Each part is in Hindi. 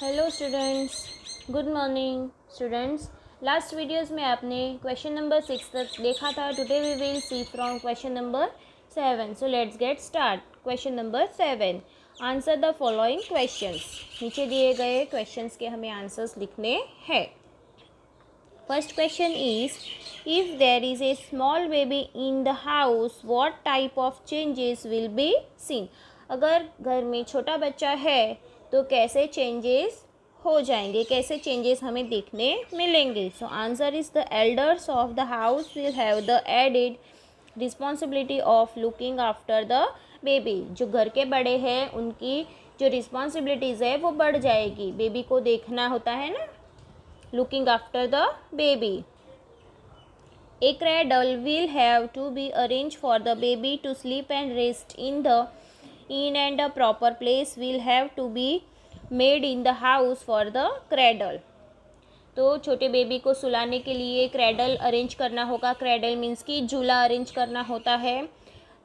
Hello students, good morning students. Last videos में आपने क्वेश्चन नंबर 6 तक देखा था। Today we will see from question number 7। So let's get start. Question number 7, answer the following questions. नीचे दिए गए क्वेश्चंस के हमें आंसर्स लिखने हैं। First question is, if there is a small baby in the house what type of changes will be seen. अगर घर में छोटा बच्चा है तो कैसे चेंजेस हो जाएंगे, कैसे चेंजेस हमें देखने मिलेंगे। So answer is the elders of the house will have the added responsibility of looking after the baby. जो घर के बड़े हैं उनकी जो रिस्पॉन्सिबिलिटीज़ है वो बढ़ जाएगी। बेबी को देखना होता है ना, looking after the baby. A cradle will have to be arranged for the baby to sleep and rest in and a proper place will have to be made in the house for the cradle. तो छोटे बेबी को सुलाने के लिए क्रैडल अरेंज करना होगा। क्रैडल मीन्स कि झूला अरेंज करना होता है।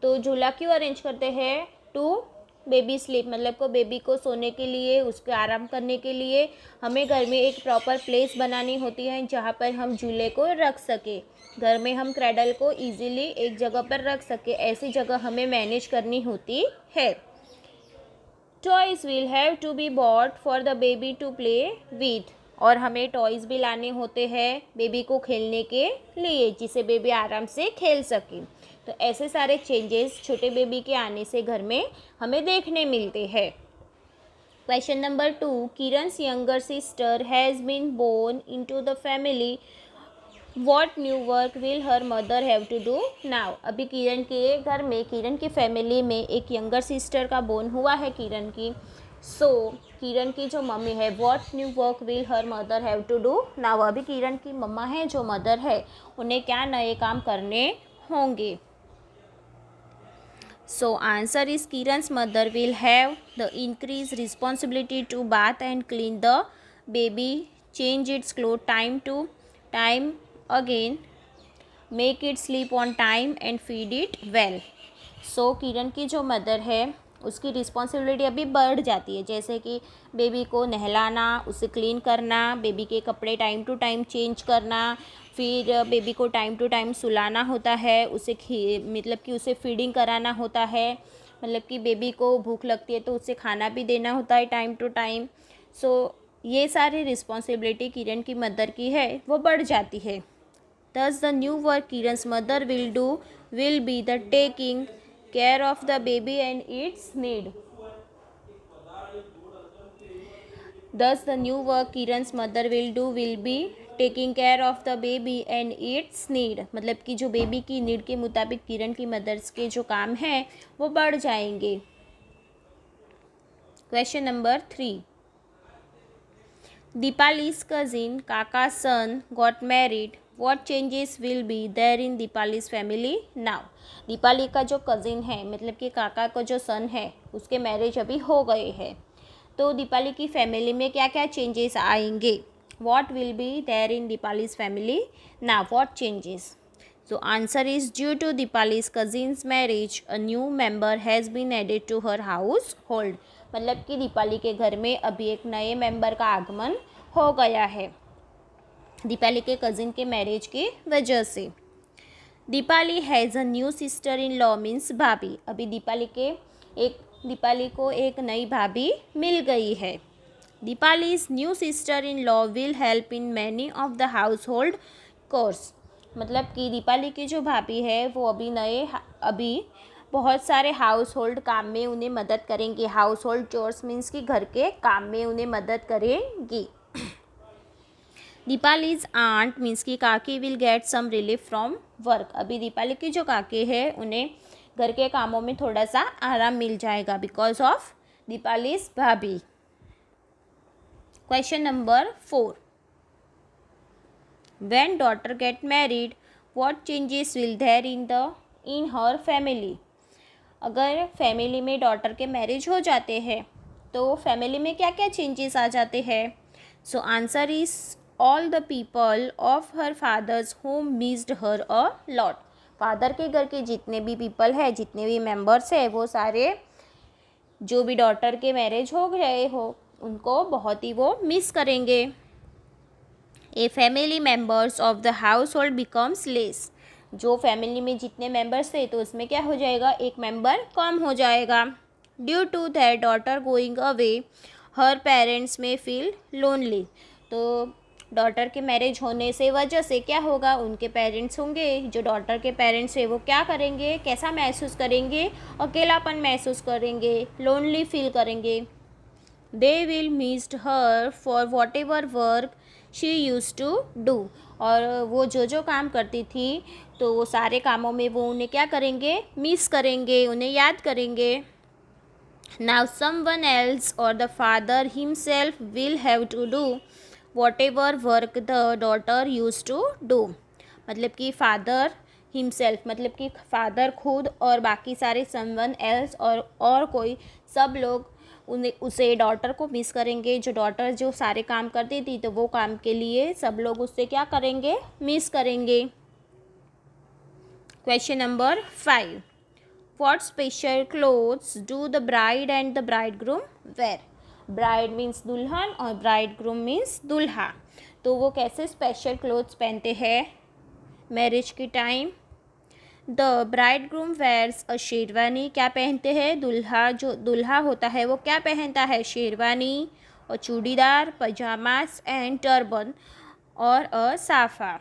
तो झूला क्यों अरेंज करते हैं? टू बेबी स्लीप, मतलब को बेबी को सोने के लिए, उसके आराम करने के लिए हमें घर में एक प्रॉपर प्लेस बनानी होती है जहाँ पर हम झूले को रख सके। घर में हम क्रैडल को इजीली एक जगह पर रख सके, ऐसी जगह हमें मैनेज करनी होती है। Toys will have to be bought for the baby to play with, और हमें टॉयज़ भी लाने होते हैं बेबी को खेलने के लिए, जिसे बेबी आराम से खेल सके। तो ऐसे सारे चेंजेस छोटे बेबी के आने से घर में हमें देखने मिलते हैं। क्वेश्चन नंबर 2, किरण's younger sister has been born into the family what new work will her mother have to do now. अभी किरण के घर में, किरण की फैमिली में एक यंगर सिस्टर का बोर्न हुआ है किरण की। सो किरण की जो मम्मी है, what new work will her mother have to do now. अभी किरण की मम्मा है, जो मदर है, उन्हें क्या नए काम करने होंगे। सो आंसर इज, किरण's mother will have the increase responsibility to bath and clean the baby, change its cloth time to time again, make it sleep on time and feed it well. So Kiran की जो मदर है उसकी रिस्पॉन्सिबिलिटी अभी बढ़ जाती है, जैसे कि बेबी को नहलाना, उसे क्लीन करना, बेबी के कपड़े टाइम टू टाइम चेंज करना, फिर बेबी को टाइम टू टाइम सुलाना होता है, उसे मतलब कि उसे फीडिंग कराना होता है, मतलब कि बेबी को भूख लगती है तो उसे खाना भी देना होता है टाइम टू टाइम। सो ये सारी रिस्पॉन्सिबिलिटी किरण की मदर की है वो बढ़ जाती है। Thus, the new work Kiran's mother will do will be the taking care of the baby and its need. Thus, the new work Kiran's mother will do will be taking care of the baby and its need. मतलब कि जो बेबी की नीड के मुताबिक किरण की मदर्स के जो काम हैं वो बढ़ जाएंगे। Question number 3, Dipali's cousin Kaka's son got married. What changes will be there in Dipali's family now? Deepali का जो कज़िन है, मतलब कि काका का जो सन है, उसके मैरिज अभी हो गए हैं। तो दीपाली की फैमिली में क्या क्या चेंजेस आएंगे? What will be there in Dipali's family now? What changes? So answer is, due to Dipali's cousin's marriage, a new member has been added to her household. मतलब कि दीपाली के घर में अभी एक नए मेंबर का आगमन हो गया है दीपाली के कज़िन के मैरिज की वजह से। Deepali has a new sister in law means भाभी। अभी दीपाली को एक नई भाभी मिल गई है। दीपाली's new sister in law will help in many of the household chores. मतलब कि दीपाली की जो भाभी है वो अभी बहुत सारे हाउस होल्ड काम में उन्हें मदद करेंगी। हाउस होल्ड चोर्स मीन्स कि घर के काम में उन्हें मदद करेंगी। दीपाली's आंट मीन्स कि काकी will get some relief from work. अभी दीपाली की जो काकी है उन्हें घर के कामों में थोड़ा सा आराम मिल जाएगा बिकॉज ऑफ दीपाली's भाभी। Question number 4, when daughter get married what changes will there in her family? अगर फैमिली में डॉटर के मैरिज हो जाते हैं तो फैमिली में क्या क्या चेंजेस आ जाते हैं? So answer is, all the people of her father's home missed her a lot. Father के घर के जितने भी पीपल है, जितने भी मेंबर्स है, वो सारे जो भी डॉटर के मैरिज हो गए हो उनको बहुत ही वो मिस करेंगे। A family members of the house hold becomes less, जो फैमिली में जितने मेम्बर्स थे तो उसमें क्या हो जाएगा, एक मेम्बर कम हो जाएगा। Due to that daughter going away her parents may feel lonely, तो डॉटर के मैरिज होने से वजह से क्या होगा, उनके पेरेंट्स होंगे, जो डॉटर के पेरेंट्स है वो क्या करेंगे, कैसा महसूस करेंगे, अकेलापन महसूस करेंगे, लोनली फील करेंगे। They will missed her for whatever work she use to do, और वो जो जो काम करती थी तो वो सारे कामों में वो उन्हें क्या करेंगे, मिस करेंगे, उन्हें याद करेंगे। Now someone else or the father himself will have to do whatever work the daughter used to do, मतलब कि फादर हिमसेल्फ मतलब कि फादर खुद और बाकी सारे someone else और कोई सब लोग उन्हें उसे डॉटर को मिस करेंगे। जो डॉटर जो सारे काम करती थी तो वो काम के लिए सब लोग उससे क्या करेंगे, मिस करेंगे। Question number 5, What special clothes do the bride and the bridegroom wear? Bride means दुल्हन और bridegroom means दूल्हा, तो वो कैसे स्पेशल क्लोथ्स पहनते हैं मैरिज के time. The bridegroom wears a sherwani, क्या पहनते हैं, दूल्हा जो दूल्हा होता है वो क्या पहनता है, शेरवानी और चूड़ीदार, पजामास एंड टर्बन और अ साफ़ा,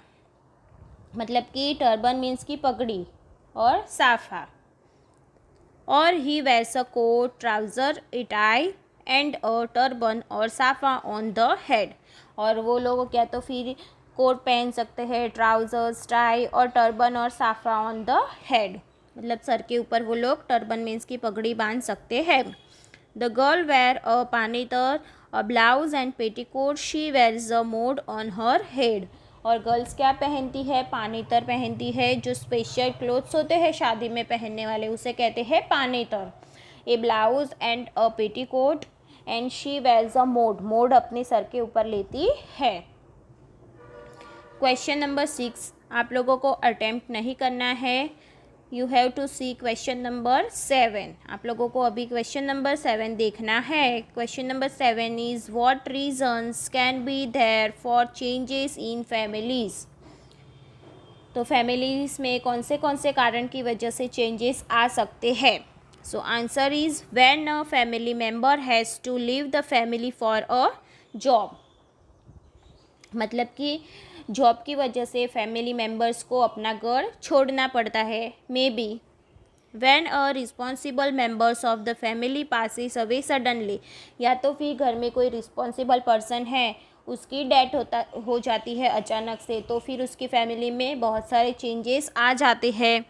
मतलब कि टर्बन मीन्स की पगड़ी और साफ़ा। और he wears a coat, trouser, a tie and a turban और साफ़ा ऑन द हेड, और वो लोग क्या तो फिर कोट पहन सकते हैं, ट्राउज़र्स, टाई और टर्बन और साफ़ा ऑन द हेड, मतलब सर के ऊपर वो लोग टर्बन मीन्स की पगड़ी बांध सकते हैं। The girl wear a panetar, a blouse and petticoat, she wears a mod on her head, और गर्ल्स क्या पहनती है, पानीतर पहनती है, जो स्पेशल क्लोथ्स होते हैं शादी में पहनने वाले उसे कहते हैं पानीतर। A blouse and a petticoat and she wears a mod, मोड अपने सर के ऊपर लेती है। क्वेश्चन नंबर 6 आप लोगों को अटेम्प्ट नहीं करना है, you have to see question number 7, आप लोगों को अभी क्वेश्चन नंबर 7 देखना है। Question number 7 is what reasons can be there for changes in families, तो फैमिलीज़ में कौन से कारण की वजह से चेंजेस आ सकते हैं। So answer is when a family member has to leave the family for a job, मतलब कि जॉब की वजह से फैमिली मेम्बर्स को अपना घर छोड़ना पड़ता है। May be when a responsible members of the family passes away suddenly, या तो फिर घर में कोई रिस्पॉन्सिबल पर्सन है उसकी डेथ हो जाती है अचानक से, तो फिर उसकी फैमिली में बहुत सारे चेंजेस आ जाते हैं।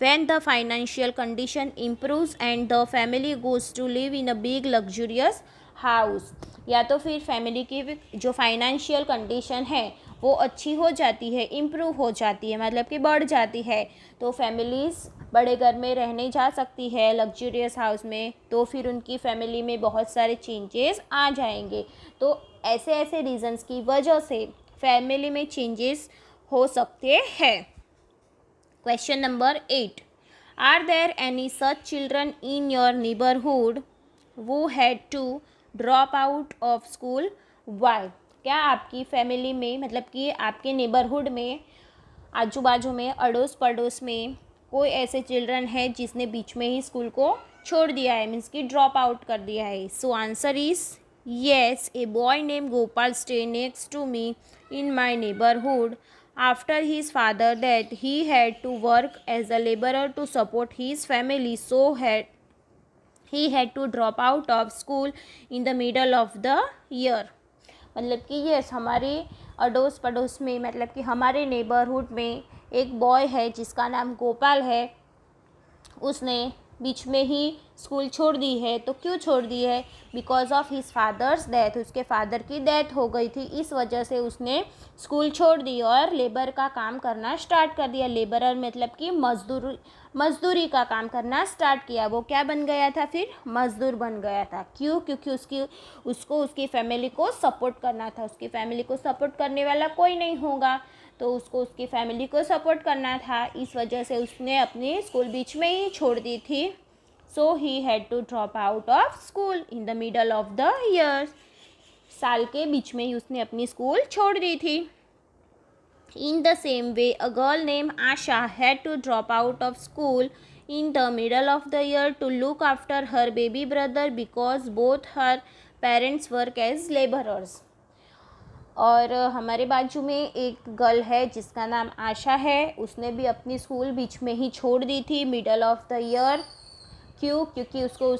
When the financial condition improves and the family goes to live in a big luxurious house, या तो फिर फैमिली की जो फाइनेंशियल कंडीशन है वो अच्छी हो जाती है, इम्प्रूव हो जाती है, मतलब कि बढ़ जाती है, तो फैमिलीज़ बड़े घर में रहने जा सकती है लग्जूरियस हाउस में, तो फिर उनकी फैमिली में बहुत सारे चेंजेस आ जाएंगे। तो ऐसे ऐसे रीजंस की वजह से फैमिली में चेंजेस हो सकते हैं। Question number 8, are there any such children in your neighbourhood who had to drop out of school, why, क्या आपकी फैमिली में मतलब कि आपके नेबरहुड में आजू बाजू में अड़ोस पड़ोस में कोई ऐसे चिल्ड्रन है जिसने बीच में ही स्कूल को छोड़ दिया है, मीन्स कि ड्रॉप आउट कर दिया है। So answer is yes, a boy name Gopal stay next to me in my neighbourhood आफ्टर his father that he had to work as a laborer to support his family, so he had to drop out of school in the middle of the year, मतलब कि यस हमारे अड़ोस पड़ोस में मतलब कि हमारे नेबरहुड में एक बॉय है जिसका नाम गोपाल है, उसने बीच में ही स्कूल छोड़ दी है। तो क्यों छोड़ दी है, because of his father's death, उसके फादर की डेथ हो गई थी, इस वजह से उसने स्कूल छोड़ दी और लेबर का काम करना स्टार्ट कर दिया। लेबरर मतलब कि मजदूरी का काम करना स्टार्ट किया। वो क्या बन गया था, फिर मजदूर बन गया था। क्यों, क्योंकि उसको उसकी फैमिली को सपोर्ट करना था। उसकी फैमिली को सपोर्ट करने वाला कोई नहीं होगा, तो उसको उसकी फैमिली को सपोर्ट करना था, इस वजह से उसने अपनी स्कूल बीच में ही छोड़ दी थी। So he had to drop out of school in the middle of the year. साल के बीच में ही उसने अपनी स्कूल छोड़ दी थी। In the same way, a girl named Asha had to drop out of school in the middle of the year to look after her baby brother because both her parents work as laborers. और हमारे बाजू में एक गर्ल है जिसका नाम आशा है, उसने भी अपनी स्कूल बीच में ही छोड़ दी थी मिडल ऑफ द ईयर। क्यों? क्योंकि उसको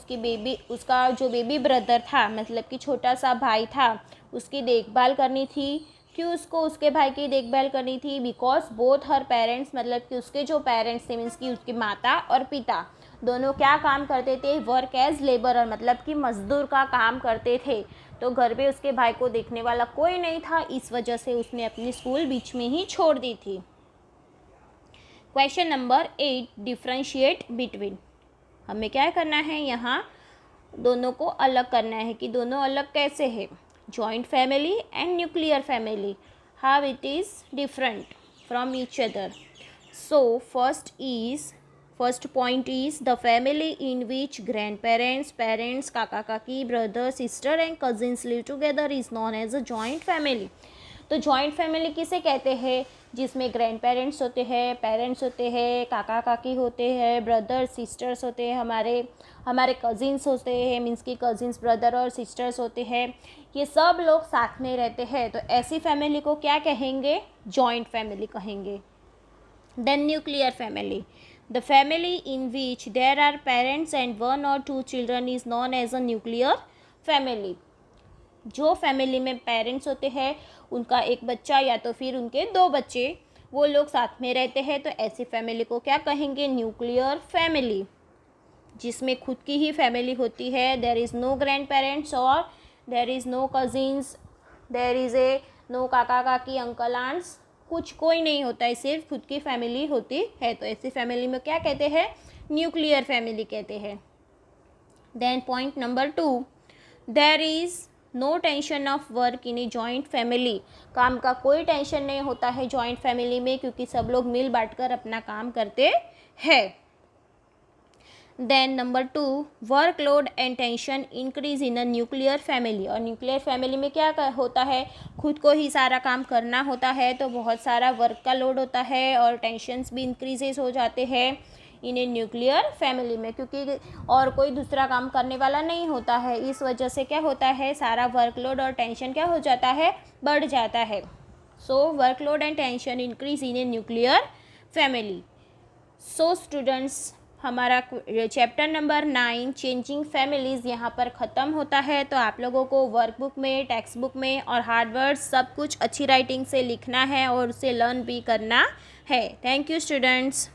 उसका जो बेबी ब्रदर था, मतलब कि छोटा सा भाई था, उसकी देखभाल करनी थी। क्यों उसको उसके भाई की देखभाल करनी थी? बिकॉज बोथ हर पेरेंट्स, मतलब कि उसके जो पेरेंट्स थे मीन्स कि उसकी माता और पिता दोनों क्या काम करते थे? वर्क एज लेबरर, मतलब कि मजदूर का काम करते थे। तो घर पे उसके भाई को देखने वाला कोई नहीं था, इस वजह से उसने अपनी स्कूल बीच में ही छोड़ दी थी। Question number 8, differentiate between. हमें क्या करना है? यहाँ दोनों को अलग करना है कि दोनों अलग कैसे है। Joint family and nuclear family, how it is different from each other. So first point is the family in which grandparents, काका काकी, brother sister and cousins live together is known as a joint family. तो जॉइंट फैमिली किसे कहते हैं? जिसमें ग्रैंड पेरेंट्स होते हैं, काका काकी होते हैं, ब्रदर सिस्टर्स होते हैं, हमारे कज़िन्स होते हैं, मीन्स कि कज़िन्स ब्रदर और सिस्टर्स होते हैं, ये सब लोग साथ में रहते हैं। तो ऐसी फैमिली को क्या कहेंगे? जॉइंट फैमिली कहेंगे। Then nuclear family, the family in which there are parents and 1 or 2 children is known as a nuclear family. जो फैमिली में पेरेंट्स होते हैं, उनका एक बच्चा या तो फिर उनके 2 बच्चे, वो लोग साथ में रहते हैं, तो ऐसी फैमिली को क्या कहेंगे? Nuclear family. जिसमें खुद की ही फैमिली होती है, there is no grandparents और there is no cousins, there is no kaka kaki, uncle ants, कुछ कोई नहीं होता है, सिर्फ खुद की फैमिली होती है। तो ऐसी फैमिली में क्या कहते हैं? न्यूक्लियर फैमिली कहते हैं। Then point number 2, there is no tension of work in a joint family. काम का कोई टेंशन नहीं होता है जॉइंट फैमिली में, क्योंकि सब लोग मिल बांट कर अपना काम करते हैं। Then number 2, workload and tension increase in a nuclear family. और न्यूक्लियर फैमिली में क्या होता है? खुद को ही सारा काम करना होता है, तो बहुत सारा वर्क का लोड होता है और टेंशन्स भी इंक्रीजेस हो जाते हैं इन ए न्यूक्लियर फैमिली में, क्योंकि और कोई दूसरा काम करने वाला नहीं होता है। इस वजह से क्या होता है? सारा वर्कलोड और टेंशन क्या हो जाता है? बढ़ जाता है। So workload and tension increase in a nuclear family. So students, हमारा चैप्टर नंबर 9 चेंजिंग फैमिलीज़ यहाँ पर ख़त्म होता है। तो आप लोगों को वर्कबुक में, टेक्स्ट बुक में और हार्डवर्ड्स सब कुछ अच्छी राइटिंग से लिखना है और उसे लर्न भी करना है। Thank you students.